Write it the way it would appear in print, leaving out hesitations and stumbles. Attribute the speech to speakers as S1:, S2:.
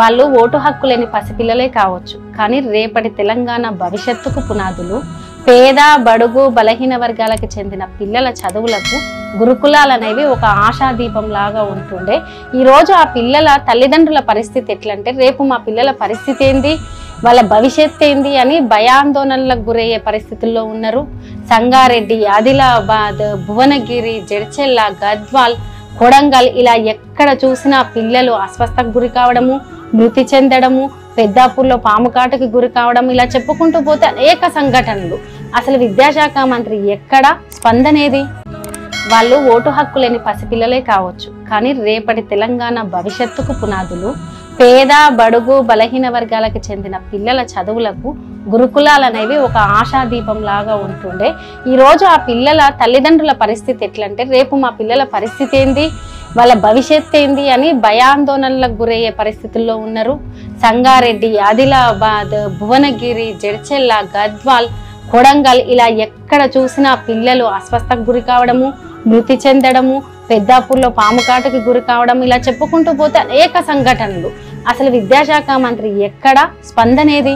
S1: వాళ్ళు ఓటు హక్కు లేని పసిపిల్లలే కావచ్చు, కానీ రేపటి తెలంగాణ భవిష్యత్తుకు పునాదులు. పేద బడుగు బలహీన వర్గాలకు చెందిన పిల్లల చదువులకు గురుకులాలు అనేవి ఒక ఆశాదీపం లాగా ఉంటుండే. ఈరోజు ఆ పిల్లల తల్లిదండ్రుల పరిస్థితి ఎట్లంటే, రేపు మా పిల్లల పరిస్థితి ఏంది, వాళ్ళ భవిష్యత్ ఏంది అని భయాందోళనలకు గురయ్యే పరిస్థితుల్లో ఉన్నారు. సంగారెడ్డి, ఆదిలాబాద్, భువనగిరి, జడ్చెల్ల, గద్వాల్, కొడంగల్ ఇలా ఎక్కడ చూసినా పిల్లలు అస్వస్థకు గురి కావడము, మృతి చెందడము, పెద్దాపూర్లో పాము కాటుకి గురి కావడం, ఇలా చెప్పుకుంటూ పోతే అనేక సంఘటనలు. అసలు విద్యాశాఖ మంత్రి ఎక్కడ స్పందనేది? వాళ్ళు ఓటు హక్కు లేని పసిపిల్లలే కావచ్చు, కానీ రేపటి తెలంగాణ భవిష్యత్తుకు పునాదులు. పేద బడుగు బలహీన వర్గాలకు చెందిన పిల్లల చదువులకు గురుకులాలు అనేవి ఒక ఆశాదీపం లాగా ఉంటుండే. ఈరోజు ఆ పిల్లల తల్లిదండ్రుల పరిస్థితి ఎట్లంటే, రేపు మా పిల్లల పరిస్థితి ఏంది, వాళ్ళ భవిష్యత్ ఏంది అని భయాందోళనలకు గురయ్యే పరిస్థితుల్లో ఉన్నారు. సంగారెడ్డి, ఆదిలాబాద్, భువనగిరి, జడ్చెల్ల, గద్వాల్, కొడంగల్ ఇలా ఎక్కడ చూసినా పిల్లలు అస్వస్థకు గురి కావడము, మృతి చెందడము, పెద్దాపూర్లో పాము కాటుకి గురి కావడం, ఇలా చెప్పుకుంటూ పోతే అనేక సంఘటనలు. అసలు విద్యాశాఖ మంత్రి ఎక్కడ స్పందనేది?